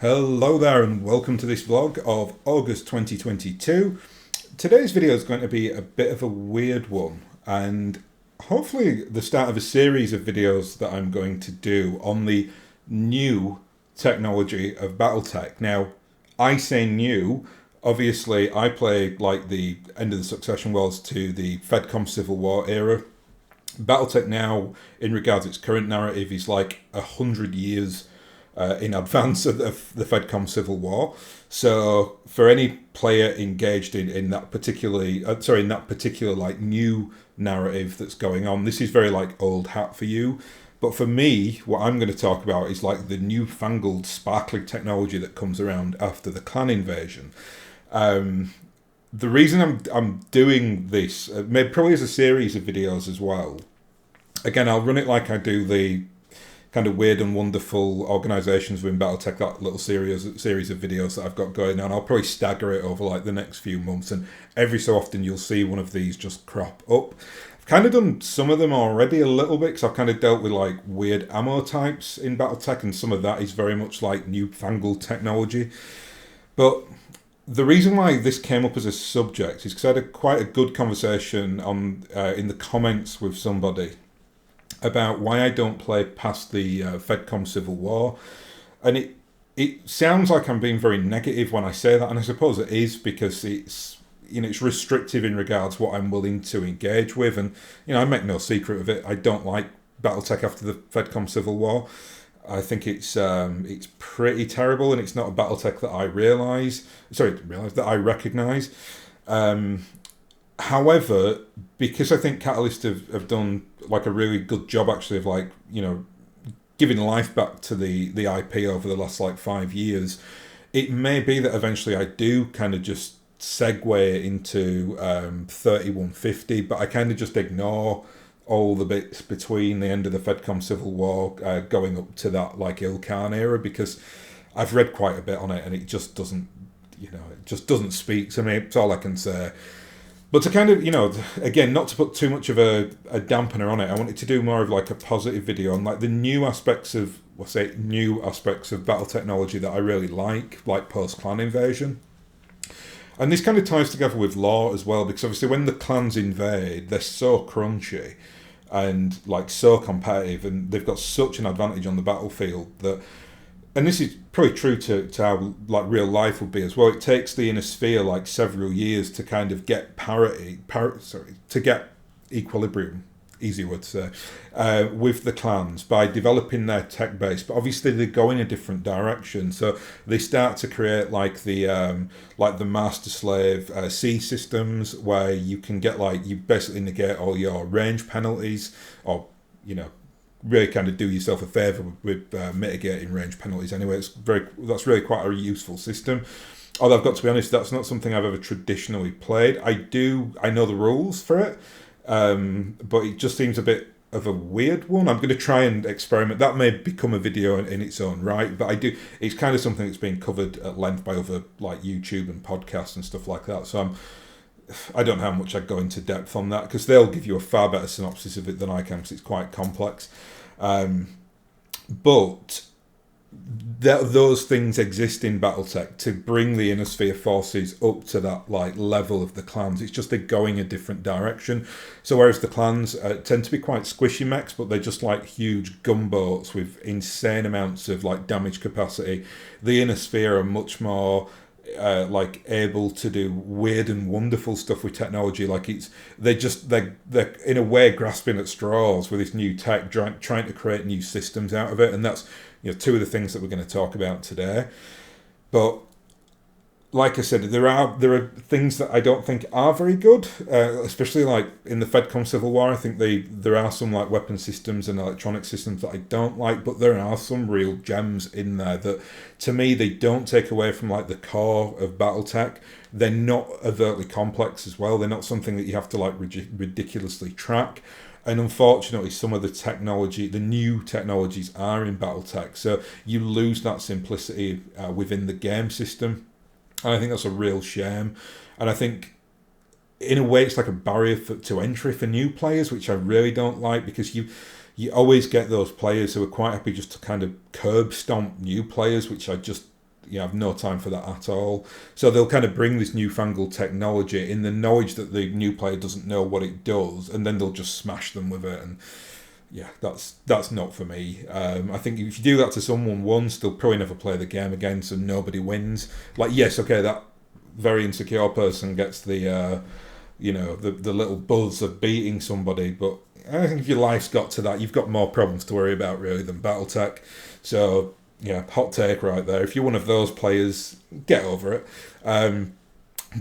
Hello there and welcome to this vlog of August 2022. Today's video is going to be a bit of a weird one and hopefully the start of a series of videos that I'm going to do on the new technology of BattleTech. Now, I say new, obviously I play like the end of the Succession Wars to the FedCom Civil War era. BattleTech now, in regards to its current narrative, is like 100 years in advance of the FedCom Civil War. So for any player engaged in that particular like new narrative that's going on, this is very like old hat for you. But for me, what I'm going to talk about is like the newfangled sparkling technology that comes around after the clan invasion. The reason I'm doing this, maybe probably as a series of videos as well. Again, I'll run it like I do the kind of weird and wonderful organisations within BattleTech, that little series of videos that I've got going on. I'll probably stagger it over like the next few months, and every so often you'll see one of these just crop up. I've kind of done some of them already a little bit, because I've kind of dealt with like weird ammo types in BattleTech, and some of that is very much like newfangled technology. But the reason why this came up as a subject is because I had quite a good conversation on in the comments with somebody about why I don't play past the FedCom Civil War. And it sounds like I'm being very negative when I say that, and I suppose it is, because it's restrictive in regards to what I'm willing to engage with. And I make no secret of it. I don't like BattleTech after the FedCom Civil War. I think it's pretty terrible, and it's not a BattleTech that I that I recognise. However, because I think Catalyst have done like a really good job actually of like, giving life back to the IP over the last like 5 years, it may be that eventually I do kind of just segue into 3150, but I kind of just ignore all the bits between the end of the FedCom Civil War going up to that like Ilkhan era, because I've read quite a bit on it and it just doesn't, speak to me. It's all I can say. But to kind of, again, not to put too much of a dampener on it, I wanted to do more of like a positive video on like the new aspects of battle technology that I really like post-clan invasion. And this kind of ties together with lore as well, because obviously when the clans invade, they're so crunchy and like so competitive, and they've got such an advantage on the battlefield that, and this is probably true to how like real life would be as well, it takes the inner sphere like several years to kind of get to get equilibrium, easy word to say, with the clans by developing their tech base. But obviously they go in a different direction, so they start to create like the master slave C systems, where you can get like, you basically negate all your range penalties, or really kind of do yourself a favour with mitigating range penalties anyway. That's really quite a useful system. Although I've got to be honest, that's not something I've ever traditionally played. I know the rules for it, but it just seems a bit of a weird one. I'm going to try and experiment. That may become a video in its own right, but it's kind of something that's been covered at length by other like YouTube and podcasts and stuff like that. So I don't know how much I'd go into depth on that, because they'll give you a far better synopsis of it than I can, because it's quite complex. But those things exist in BattleTech to bring the inner sphere forces up to that like level of the clans. It's just they're going a different direction. So whereas the clans tend to be quite squishy mechs, but they're just like huge gunboats with insane amounts of like damage capacity, the inner sphere are much more like able to do weird and wonderful stuff with technology. Like they're in a way grasping at straws with this new tech, trying to create new systems out of it, and that's two of the things that we're going to talk about today. But like I said, there are things that I don't think are very good, especially like in the FedCom Civil War. I think there are some like weapon systems and electronic systems that I don't like, but there are some real gems in there that, to me, they don't take away from like the core of BattleTech. They're not overtly complex as well. They're not something that you have to like ridiculously track. And unfortunately, some of the new technologies are in BattleTech, so you lose that simplicity within the game system. And I think that's a real shame. And I think, in a way, it's like a barrier to entry for new players, which I really don't like, because you always get those players who are quite happy just to kind of curb stomp new players, which I just have no time for that at all. So they'll kind of bring this newfangled technology in the knowledge that the new player doesn't know what it does, and then they'll just smash them with it. And yeah, that's not for me. I think if you do that to someone once, they'll probably never play the game again, so nobody wins. Like, yes, okay, that very insecure person gets the the little buzz of beating somebody, but I think if your life's got to that, you've got more problems to worry about really than BattleTech. So yeah, hot take right there. If you're one of those players, get over it.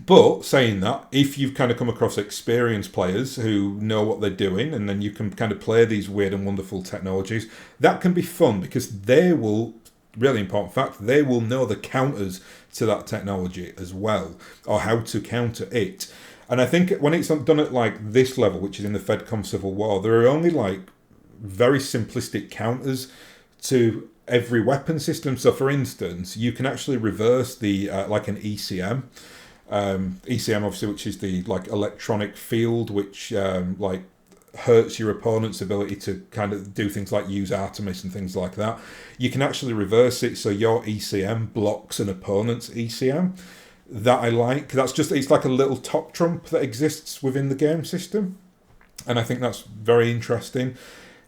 But saying that, if you've kind of come across experienced players who know what they're doing, and then you can kind of play these weird and wonderful technologies, that can be fun because they will, really important fact, they will know the counters to that technology as well, or how to counter it. And I think when it's done at like this level, which is in the FedCom Civil War, there are only like very simplistic counters to every weapon system. So for instance, you can actually reverse the like an ECM. ECM obviously, which is the like electronic field, which like hurts your opponent's ability to kind of do things like use Artemis and things like that. You can actually reverse it so your ECM blocks an opponent's ECM. That I like. It's like a little top trump that exists within the game system, and I think that's very interesting.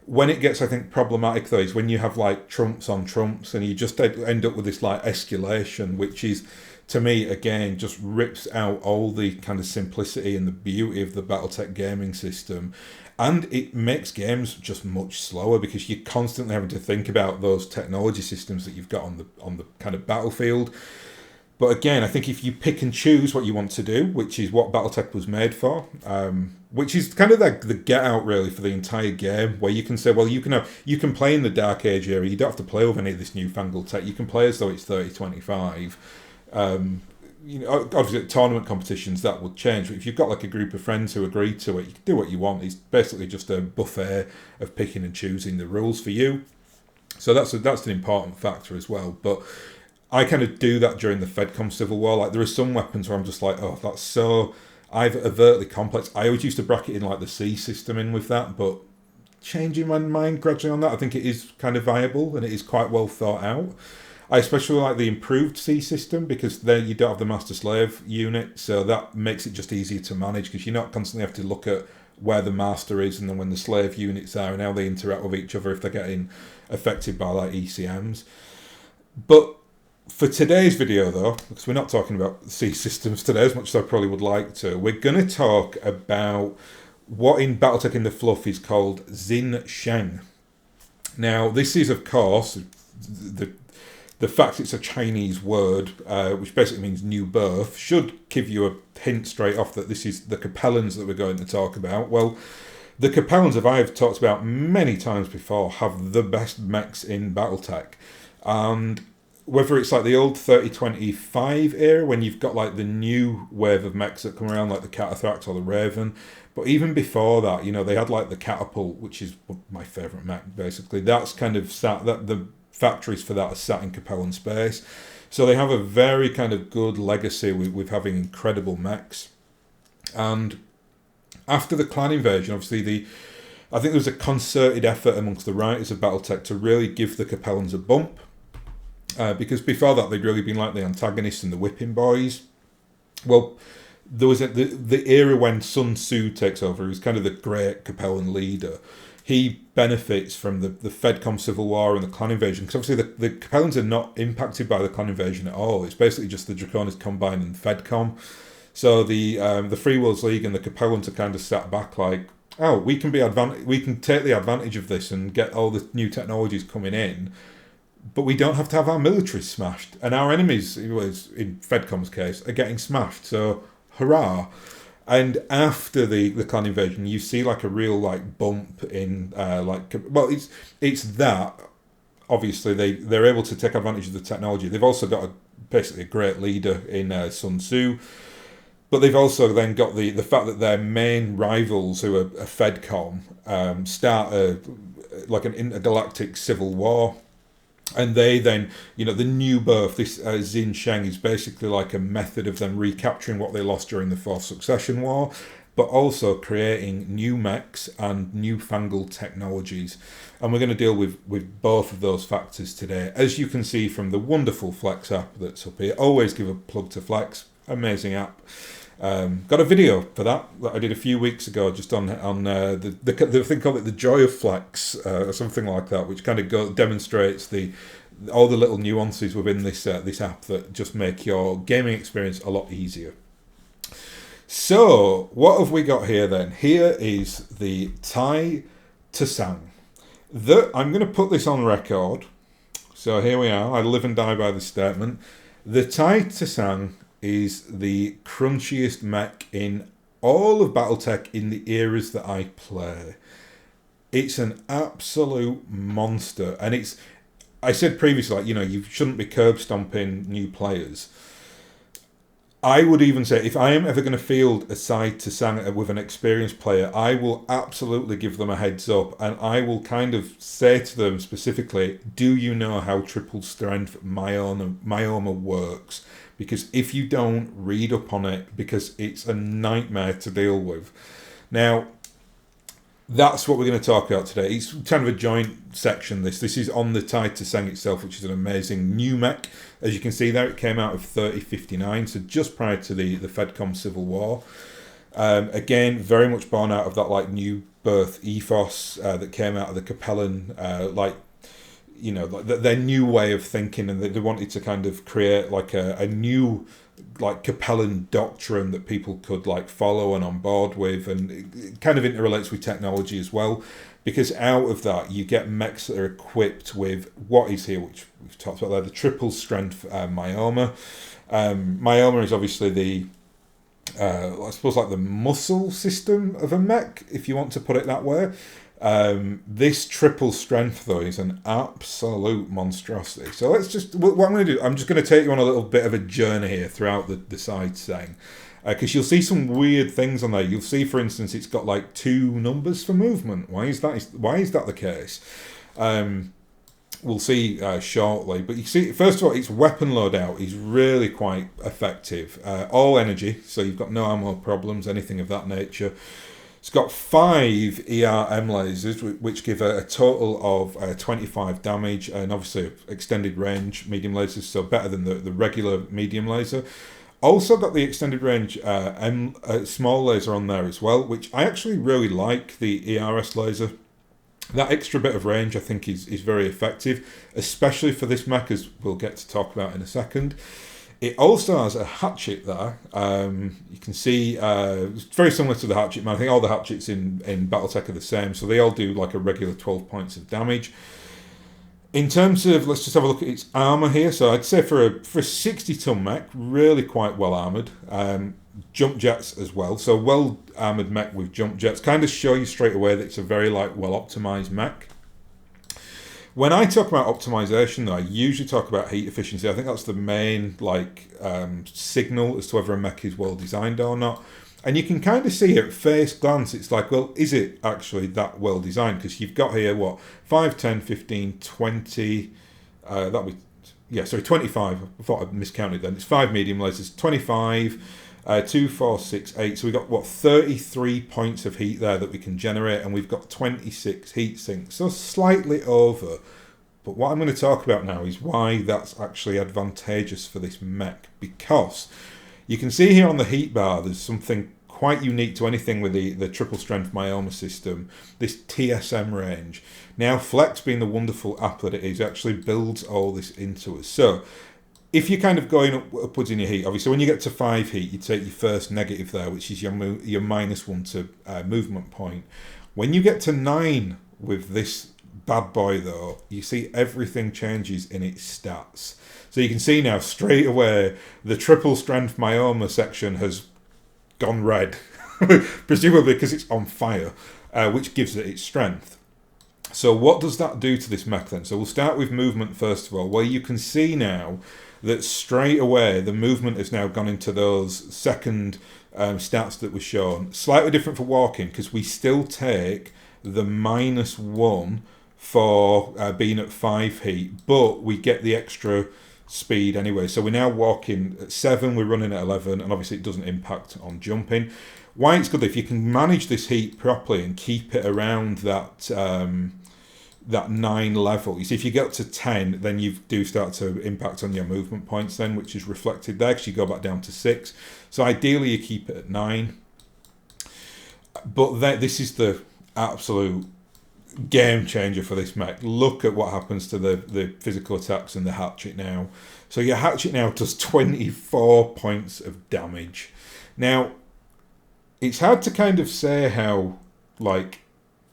When it gets, I think, problematic though is when you have like trumps on trumps, and you just end up with this like escalation, which is, to me, again, just rips out all the kind of simplicity and the beauty of the BattleTech gaming system. And it makes games just much slower because you're constantly having to think about those technology systems that you've got on the kind of battlefield. But again, I think if you pick and choose what you want to do, which is what BattleTech was made for, which is kind of the get out really for the entire game, where you can say, well, you can play in the Dark Age era. You don't have to play with any of this newfangled tech. You can play as though it's 3025. Obviously at tournament competitions that would change, but if you've got like a group of friends who agree to it, you can do what you want. It's basically just a buffet of picking and choosing the rules for you. So that's an important factor as well. But I kind of do that during the FedCom Civil War. Like there are some weapons where I'm just like, oh, that's so either overtly complex. I always used to bracket in like the C system in with that, but changing my mind gradually on that, I think it is kind of viable and it is quite well thought out. I especially like the improved C system because then you don't have the master-slave unit, so that makes it just easier to manage because you're not constantly have to look at where the master is and then when the slave units are and how they interact with each other if they're getting affected by like ECMs. But for today's video though, because we're not talking about C systems today as much as I probably would like to, we're going to talk about what in BattleTech in the Fluff is called Sheng. Now this is of course the fact it's a Chinese word, which basically means new birth, should give you a hint straight off that this is the Capellans that we're going to talk about. Well, the Capellans, as I have talked about many times before, have the best mechs in BattleTech. And whether it's like the old 3025 era, when you've got like the new wave of mechs that come around, like the Catathrax or the Raven, but even before that, they had like the Catapult, which is my favourite mech, basically. That's kind of the factories for that are sat in Capellan space. So they have a very kind of good legacy with having incredible mechs. And after the clan invasion, obviously I think there was a concerted effort amongst the writers of BattleTech to really give the Capellans a bump. Because before that they'd really been like the antagonists and the whipping boys. Well, there was the era when Sun Tzu takes over, who's kind of the great Capellan leader. He benefits from the FedCom Civil War and the clan invasion, because obviously the Capellans are not impacted by the clan invasion at all. It's basically just the Draconis Combine and FedCom. So the Free Worlds League and the Capellans are kind of sat back like, oh, we can take the advantage of this and get all the new technologies coming in, but we don't have to have our military smashed. And our enemies, in FedCom's case, are getting smashed. So hurrah. And after the clan invasion, you see like a real like bump in it's that obviously they're able to take advantage of the technology. They've also got basically a great leader in Sun Tzu, but they've also then got the fact that their main rivals, who are FedCom, start like an intergalactic civil war. And they then, the new birth, this Sheng is basically like a method of them recapturing what they lost during the Fourth Succession War. but also creating new mechs and newfangled technologies. And we're going to deal with both of those factors today. As you can see from the wonderful Flex app that's up here, always give a plug to Flex, amazing app. Got a video for that I did a few weeks ago, just on the thing called it the Joy of Flex, or something like that, which kind of demonstrates all the little nuances within this app that just make your gaming experience a lot easier. So what have we got here then? Here is the Tai to Sang. I'm going to put this on record. So here we are. I live and die by this statement. The Tai to Sang is the crunchiest mech in all of BattleTech in the eras that I play. It's an absolute monster, and I said previously, like, you shouldn't be curb stomping new players. I would even say, if I am ever going to field a side to Sang with an experienced player, I will absolutely give them a heads up, and I will kind of say to them specifically, do you know how triple strength Myomer works? Because if you don't, read up on it, because it's a nightmare to deal with. Now, that's what we're going to talk about today. It's kind of a joint section, this. This is on the Tai to Sang itself, which is an amazing new mech. As you can see there, it came out of 3059, so just prior to the Fedcom Civil War. Again, very much born out of that like new birth ethos that came out of the Capellan, their new way of thinking, and they wanted to kind of create like a new like Capellan doctrine that people could like follow and on board with, and it kind of interrelates with technology as well, because out of that you get mechs that are equipped with what is here, which we've talked about there, the triple strength Myomer. Myomer is obviously the I suppose like the muscle system of a mech, if you want to put it that way. This triple strength though is an absolute monstrosity. So let's just, what I'm going to do, I'm just going to take you on a little bit of a journey here throughout the side saying, because you'll see some weird things on there. You'll see, for instance, it's got like 2 numbers for movement. Why is that the case? We'll see shortly. But you see, first of all, its weapon loadout is really quite effective. All energy, so you've got no ammo problems, anything of that nature. It's got 5 ERM lasers, which give a total of 25 damage, and obviously extended range medium lasers, so better than the regular medium laser. Also got the extended range small laser on there as well, which I actually really like, the ERS laser. That extra bit of range I think is very effective, especially for this mech, as we'll get to talk about in a second. It also has a hatchet there. You can see it's very similar to the hatchet man. I think all the hatchets in BattleTech are the same, so they all do like a regular 12 points of damage. In terms of, let's just have a look at its armour here. So I'd say for a 60-ton mech, really quite well armoured. Jump jets as well. So well armoured mech with jump jets kind of show you straight away that it's a very like well optimised mech. When I talk about optimization, though, I usually talk about heat efficiency. I think that's the main signal as to whether a mech is well designed or not. And you can kind of see at face glance, it's like, well, is it actually that well designed? Because you've got here, 5, 10, 15, 20, 25. I thought I miscounted then. It's 5 medium lasers, 25, 2, 4, 6, 8. So we've got, 33 points of heat there that we can generate, and we've got 26 heat sinks. So slightly over. But what I'm going to talk about now is why that's actually advantageous for this mech. Because you can see here on the heat bar, there's something quite unique to anything with the triple strength Myomer system, this TSM range. Now, Flex, being the wonderful app that it is, actually builds all this into us. So if you're kind of going upwards in your heat, obviously when you get to 5 heat, you take your first negative there, which is your -1 to movement point. When you get to 9 with this bad boy though, you see everything changes in its stats. So you can see now straight away the triple strength Myomer section has gone red, presumably because it's on fire, which gives it its strength. So what does that do to this mech then? So we'll start with movement first of all, where you can see now that straight away the movement has now gone into those second stats that were shown. Slightly different for walking, because we still take the -1 for being at 5 heat, but we get the extra speed anyway. So we're now walking at 7, we're running at 11, and obviously it doesn't impact on jumping. Why it's good, if you can manage this heat properly and keep it around that 9 level. You see, if you get up to 10, then you do start to impact on your movement points then, which is reflected there, because you go back down to 6. So ideally you keep it at 9. But this is the absolute game changer for this mech. Look at what happens to the physical attacks and the Hatchet now. So your Hatchet now does 24 points of damage. Now, it's hard to kind of say how, like,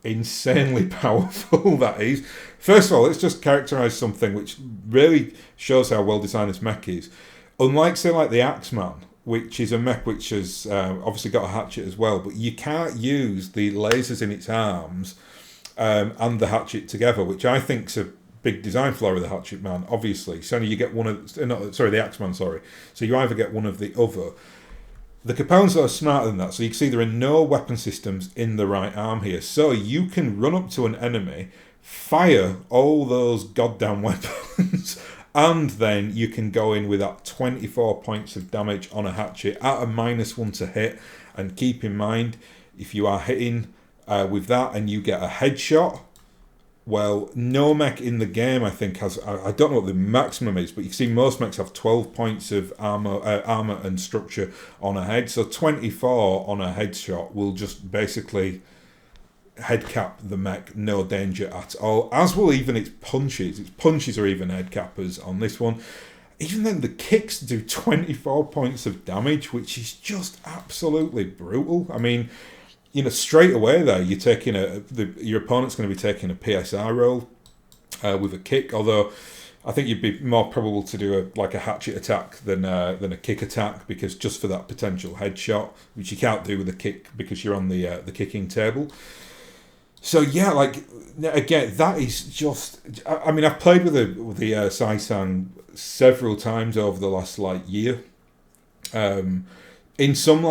insanely powerful that is. First of all, let's just characterize something which really shows how well designed this mech is. Unlike, say, like the Axeman, which is a mech which has obviously got a Hatchet as well, but you can't use the lasers in its arms and the Hatchet together, which I think is a big design flaw of the Hatchet Man, obviously. So you get one of... the Axeman, sorry. So you either get one of the other. The Capellans are smarter than that, so you can see there are no weapon systems in the right arm here. So you can run up to an enemy, fire all those goddamn weapons, and then you can go in with that 24 points of damage on a Hatchet at a -1 to hit. And keep in mind, if you are hitting with that and you get a headshot, well, no mech in the game, I think, has... I don't know what the maximum is, but you see most mechs have 12 points of armor and structure on a head. So 24 on a headshot will just basically head cap the mech, no danger at all. As will even its punches. Its punches are even head cappers on this one. Even then, the kicks do 24 points of damage, which is just absolutely brutal. I mean... straight away there, you're taking your opponent's going to be taking a PSR roll with a kick. Although I think you'd be more probable to do a Hatchet attack than a kick attack, because just for that potential headshot, which you can't do with a kick because you're on the kicking table. So yeah, like again, that is just... I mean, I've played with the Saisang several times over the last year. In some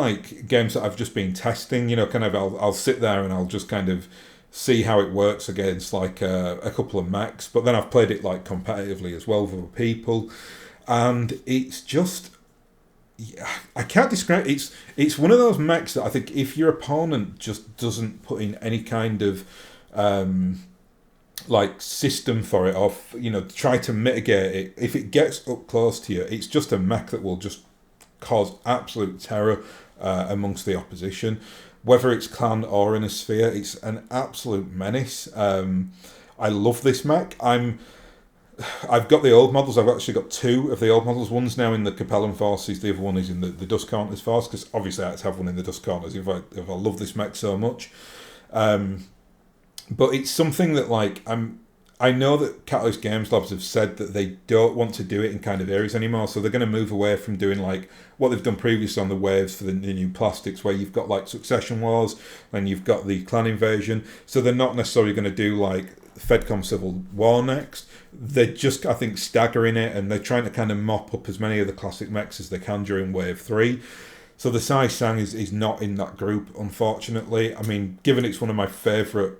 games that I've just been testing, I'll sit there and I'll just kind of see how it works against a couple of mechs. But then I've played it competitively as well with other people, and it's just... I can't describe it. It's one of those mechs that I think if your opponent just doesn't put in any kind of system for it, or try to mitigate it, if it gets up close to you, it's just a mech that will just cause absolute terror amongst the opposition. Whether it's clan or in a sphere, it's an absolute menace. I love this mech. I've got the old models. I've actually got 2 of the old models. One's now in the Capellan forces, the other one is in the Dust Counters force, because obviously I had to have one in the Dust Counters if I love this mech so much. But it's something that I know that Catalyst Games Labs have said that they don't want to do it in kind of areas anymore, so they're going to move away from doing what they've done previously on the waves for the new plastics, where you've got Succession Wars, and you've got the Clan Invasion. So they're not necessarily going to do Fedcom Civil War next. They're just, I think, staggering it, and they're trying to kind of mop up as many of the classic mechs as they can during Wave 3. So the Saisang is not in that group, unfortunately. I mean, given it's one of my favourite,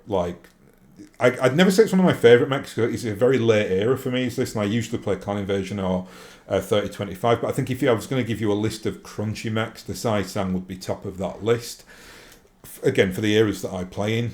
I'd never say it's one of my favourite mechs, because it's a very late era for me, is this, and I usually play Clan Invasion or 3025, but I think if I was going to give you a list of crunchy mechs, the Saisang would be top of that list, again, for the eras that I play in.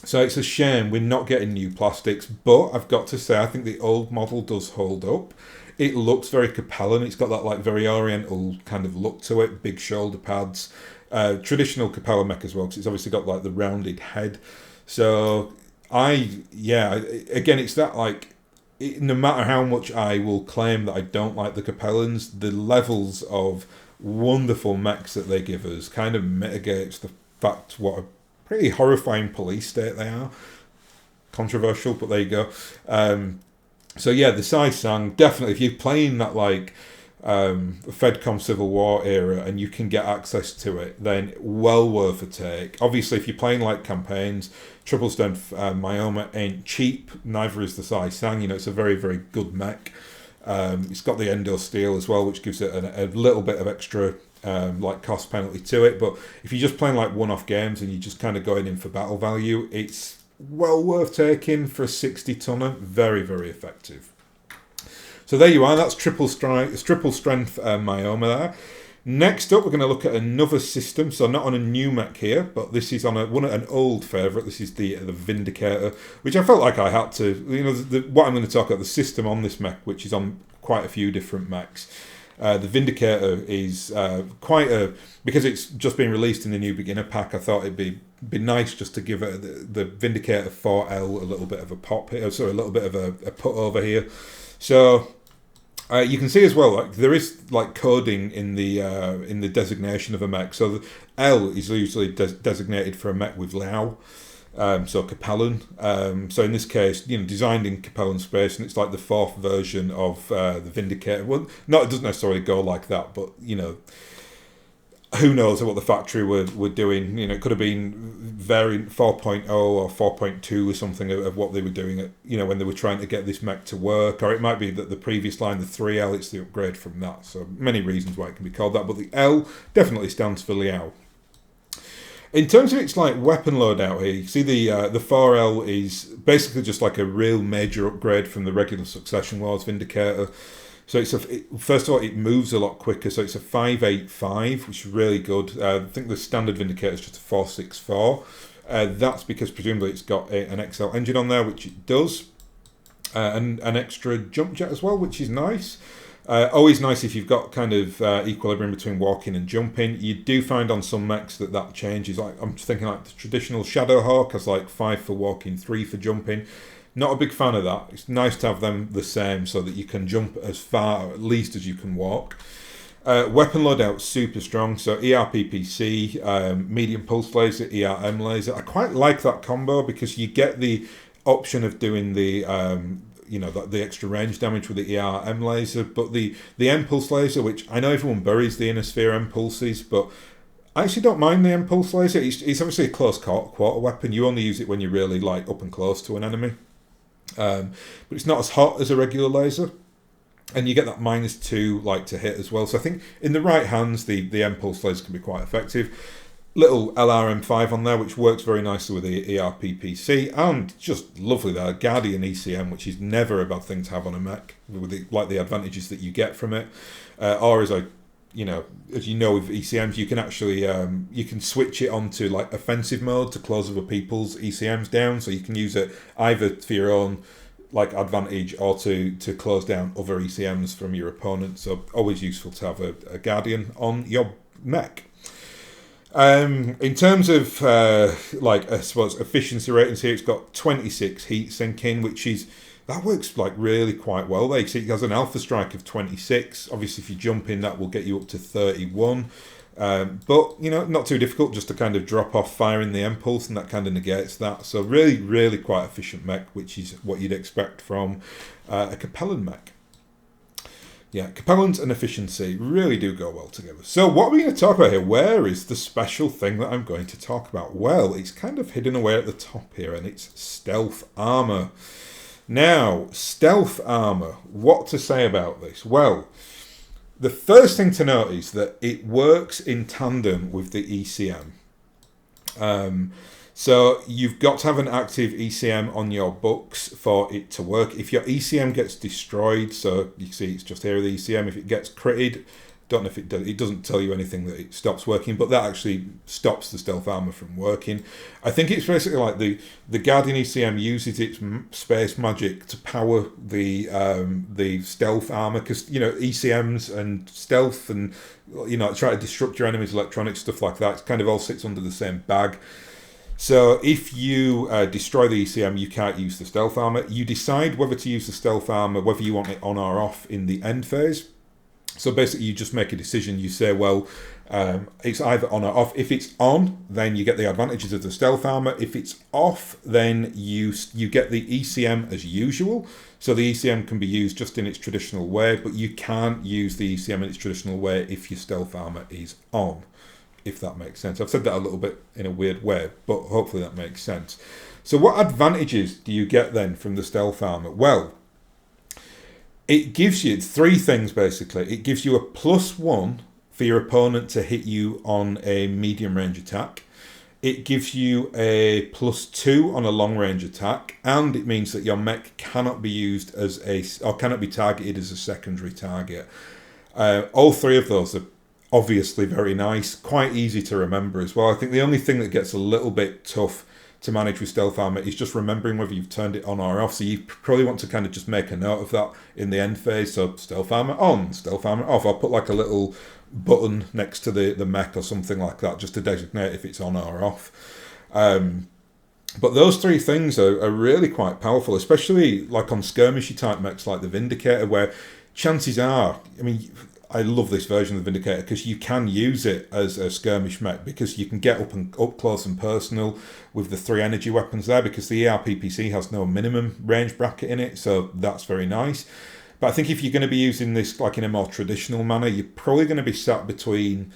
So it's a shame we're not getting new plastics, but I've got to say, I think the old model does hold up. It looks very Capellan. It's got that very oriental kind of look to it, big shoulder pads, traditional Capellan mech as well, because it's obviously got the rounded head. So again, it's that no matter how much I will claim that I don't like the Capellans, the levels of wonderful mechs that they give us kind of mitigates the fact what a pretty horrifying police state they are. Controversial, but there you go. So yeah, the Saisang, definitely, if you're playing that Fedcom Civil War era and you can get access to it, then well worth a take. Obviously, if you're playing campaigns, Triple Stone Myomer ain't cheap, neither is the Saisang. It's a very, very good mech. It's got the Endo Steel as well, which gives it a little bit of extra cost penalty to it. But if you're just playing one-off games and you're just kind of going in for battle value, it's well worth taking for a 60 tonner. Very, very effective. So there you are. That's triple strength Myomer there. Next up, we're going to look at another system. So not on a new mech here, but this is on an old favourite. This is the Vindicator, which I felt like I had to. What I'm going to talk about, the system on this mech, which is on quite a few different mechs. The Vindicator is because it's just been released in the new beginner pack. I thought it'd be nice just to give it the Vindicator 4L a little bit of a pop here, so a little bit of a put over here. So you can see as well, like there is like coding in the designation of a mech. So the L is usually designated for a mech with Lao. So Capellan. So in this case, designed in Capellan space, and it's like the fourth version of the Vindicator. Well, no, it doesn't necessarily go like that, but who knows what the factory were doing. It could have been variant 4.0 or 4.2 or something of what they were doing at, when they were trying to get this mech to work. Or it might be that the previous line, the 3L, it's the upgrade from that. So many reasons why it can be called that, but the L definitely stands for Liao. In terms of its weapon loadout here, you see the 4L is basically just like a real major upgrade from the regular Succession Wars Vindicator. So first of all, it moves a lot quicker. So it's a 5.85, which is really good. I think the standard Vindicator is just a 4.64. That's because presumably it's got an XL engine on there, which it does, and an extra jump jet as well, which is nice. Always nice if you've got kind of equilibrium between walking and jumping. You do find on some mechs that changes. I'm thinking the traditional Shadowhawk has 5 for walking, 3 for jumping. Not a big fan of that. It's nice to have them the same so that you can jump as far, or at least, as you can walk. Weapon loadout super strong. So ERPPC, medium pulse laser, ERM laser. I quite like that combo because you get the option of doing the the extra range damage with the ERM laser, but the M-pulse laser, which I know everyone buries the inner sphere M-pulses, but I actually don't mind the M-pulse laser. It's obviously a close quarter weapon. You only use it when you're really up and close to an enemy, but it's not as hot as a regular laser, and you get that -2 to hit as well. So I think in the right hands, the M-pulse laser can be quite effective. Little LRM5 on there, which works very nicely with the ERPPC, and just lovely there, Guardian ECM, which is never a bad thing to have on a mech, with the advantages that you get from it. Or as with ECMs, you can actually you can switch it onto offensive mode to close other people's ECMs down, so you can use it either for your own advantage or to close down other ECMs from your opponent. So always useful to have a Guardian on your mech. In terms of I suppose efficiency ratings here, it's got 26 heat sinking, which is that works really quite well. There, it has an alpha strike of 26. Obviously, if you jump in, that will get you up to 31. But not too difficult, just to kind of drop off firing the impulse, and that kind of negates that. So really, really quite efficient mech, which is what you'd expect from a Capellan mech. Yeah, Capellans and efficiency really do go well together. So what are we going to talk about here? Where is the special thing that I'm going to talk about? Well, it's kind of hidden away at the top here, and it's stealth armour. Now, stealth armour, what to say about this? Well, the first thing to note is that it works in tandem with the ECM. So you've got to have an active ECM on your books for it to work. If your ECM gets destroyed, so you see it's just here the ECM, if it gets critted, don't know if it does, it doesn't tell you anything that it stops working, but that actually stops the stealth armor from working. I think it's basically like the Guardian ECM uses its space magic to power the stealth armor, because ECMs and stealth and try to disrupt your enemy's electronics, stuff like that, it kind of all sits under the same bag. So if you destroy the ECM, you can't use the stealth armor. You decide whether to use the stealth armor, whether you want it on or off in the end phase. So basically, you just make a decision. You say, well, it's either on or off. If it's on, then you get the advantages of the stealth armor. If it's off, then you get the ECM as usual. So the ECM can be used just in its traditional way, but you can't use the ECM in its traditional way if your stealth armor is on, if that makes sense. I've said that a little bit in a weird way, but hopefully that makes sense. So what advantages do you get then from the stealth armor? Well, it gives you 3 things basically. It gives you a +1 for your opponent to hit you on a medium range attack. It gives you a +2 on a long range attack, and it means that your mech cannot be used as or cannot be targeted as a secondary target. All three of those are obviously very nice, quite easy to remember as well. I think the only thing that gets a little bit tough to manage with stealth armor is just remembering whether you've turned it on or off. So you probably want to kind of just make a note of that in the end phase. So stealth armor on, stealth armor off. I'll put like a little button next to the mech or something like that just to designate if it's on or off. But those three things are really quite powerful, especially like on skirmishy type mechs like the Vindicator, where chances are, I mean, I love this version of the Vindicator because you can use it as a skirmish mech because you can get up close and personal with the 3 energy weapons there because the ERPPC has no minimum range bracket in it, so that's very nice. But I think if you're going to be using this like in a more traditional manner, you're probably going to be sat between,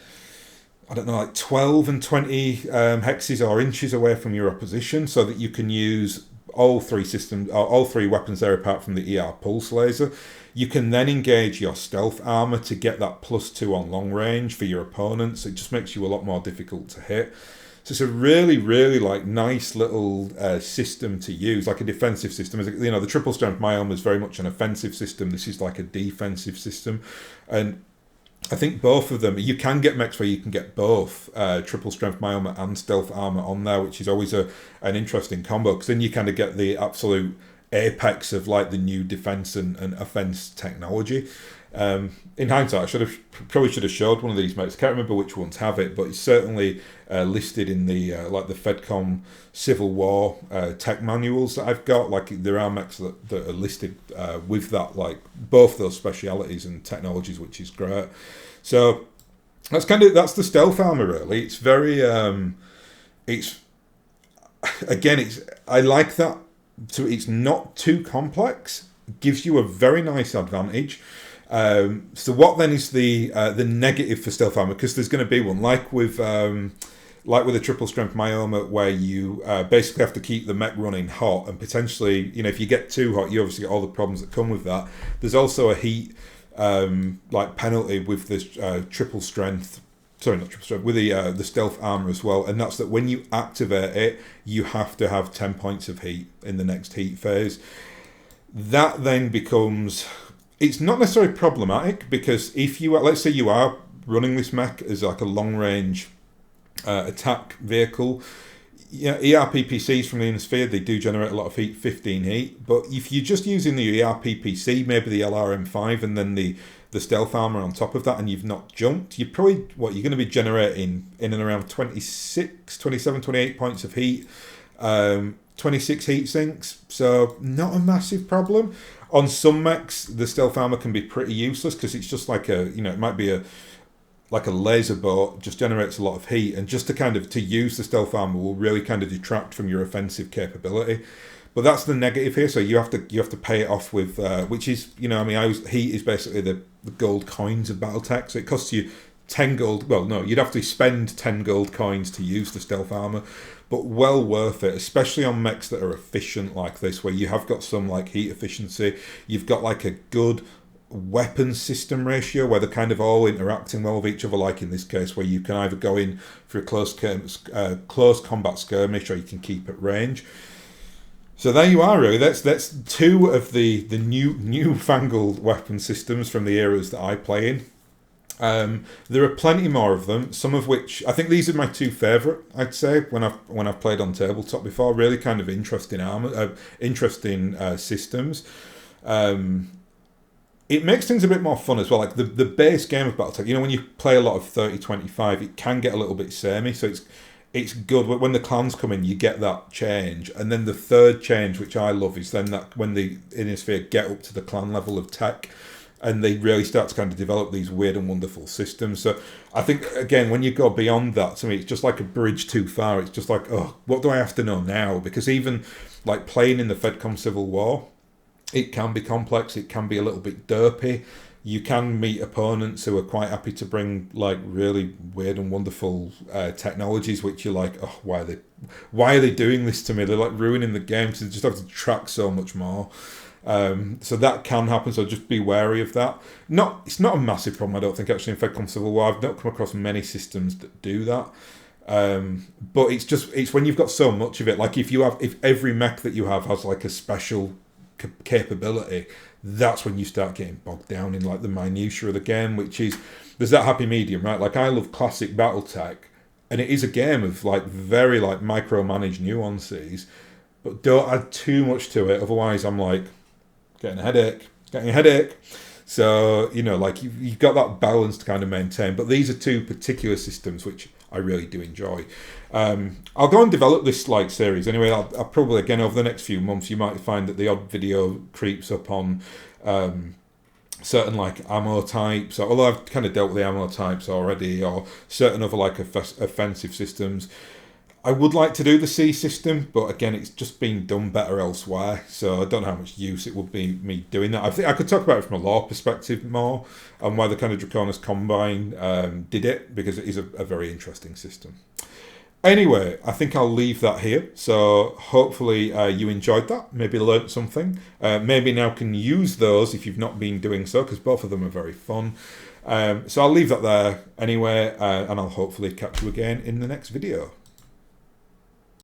I don't know, like 12 and 20 hexes or inches away from your opposition so that you can use all three systems, or all three weapons there apart from the ER pulse laser. You can then engage your stealth armor to get that +2 on long range for your opponents. It just makes you a lot more difficult to hit. So it's a really, really like nice little system to use, like a defensive system. You know, the triple strength Myomer is very much an offensive system. This is like a defensive system, and I think both of them, you can get mechs where you can get both triple strength Myomer and stealth armor on there, which is always an interesting combo because then you kind of get the absolute apex of like the new defense and offense technology. In hindsight, I probably should have showed one of these mechs. I can't remember which ones have it, but it's certainly listed in the like the Fedcom Civil War tech manuals that I've got. Like there are mechs that are listed with that, like both those specialities and technologies, which is great. So that's the stealth armor really. It's very I like that. So it's not too complex. It gives you a very nice advantage. So what then is the negative for stealth armor? Because there's going to be one like with a triple strength Myomer, where you basically have to keep the mech running hot, and potentially, you know, if you get too hot, you obviously get all the problems that come with that. There's also a heat like penalty with this triple strength. Sorry, not triple strength, with the stealth armor as well, and that's that when you activate it, you have to have 10 points of heat in the next heat phase. That then becomes, it's not necessarily problematic because if you, let's say you are running this mech as like a long range attack vehicle, yeah, ERPPCs from the Insphere, they do generate a lot of heat, 15 heat, but if you're just using the ERPPC, maybe the LRM5 and then the stealth armor on top of that, and you've not jumped, you're going to be generating in and around 26, 27, 28 points of heat, 26 heat sinks, so not a massive problem. On some mechs, the stealth armor can be pretty useless because it's just like it might be like a laser bolt, just generates a lot of heat, and just to use the stealth armor will really kind of detract from your offensive capability. But that's the negative here. So you have to pay it off with which is, heat is basically the gold coins of BattleTech. So it costs you 10 gold. Well, no, you'd have to spend 10 gold coins to use the stealth armor, but well worth it, especially on mechs that are efficient like this, where you have got some like heat efficiency. You've got like a good weapon system ratio where they're kind of all interacting well with each other, like in this case where you can either go in for a close combat skirmish or you can keep at range. So there you are, really. That's two of the newfangled weapon systems from the eras that I play in. There are plenty more of them, some of which I think these are my two favourite, I'd say, when I've played on tabletop before. Really kind of interesting systems. It makes things a bit more fun as well. Like the base game of BattleTech, when you play a lot of 30-25, it can get a little bit samey, so it's good. When the clans come in, you get that change. And then the third change, which I love, is then that when the Innisphere get up to the clan level of tech, and they really start to kind of develop these weird and wonderful systems. So I think, again, when you go beyond that, to me, it's just like a bridge too far. It's just like, oh, what do I have to know now? Because even like playing in the Fedcom Civil War, it can be complex. It can be a little bit derpy. You can meet opponents who are quite happy to bring like really weird and wonderful technologies, which you're like, oh, why are they doing this to me? They're like ruining the game, so they just have to track so much more. So that can happen, so just be wary of that. It's not a massive problem, I don't think, actually, in Fedcom Civil War. I've not come across many systems that do that. But it's when you've got so much of it. Like if every mech that you have has like a special capability, that's when you start getting bogged down in like the minutiae of the game, which is there's that happy medium, right? Like I love classic BattleTech, and it is a game of like very like micromanaged nuances, but don't add too much to it, otherwise I'm like getting a headache. So, like you've got that balance to kind of maintain. But these are two particular systems which I really do enjoy. I'll go and develop this like series. Anyway, I'll probably, again, over the next few months, you might find that the odd video creeps up on certain like ammo types. Although I've kind of dealt with the ammo types already, or certain other like offensive systems. I would like to do the C system, but again, it's just being done better elsewhere, so I don't know how much use it would be me doing that. I think I could talk about it from a lore perspective more, and why the kind of Draconis Combine did it, because it is a very interesting system. Anyway, I think I'll leave that here, so hopefully you enjoyed that, maybe learnt something, maybe now can use those if you've not been doing so, because both of them are very fun. So I'll leave that there anyway, and I'll hopefully catch you again in the next video.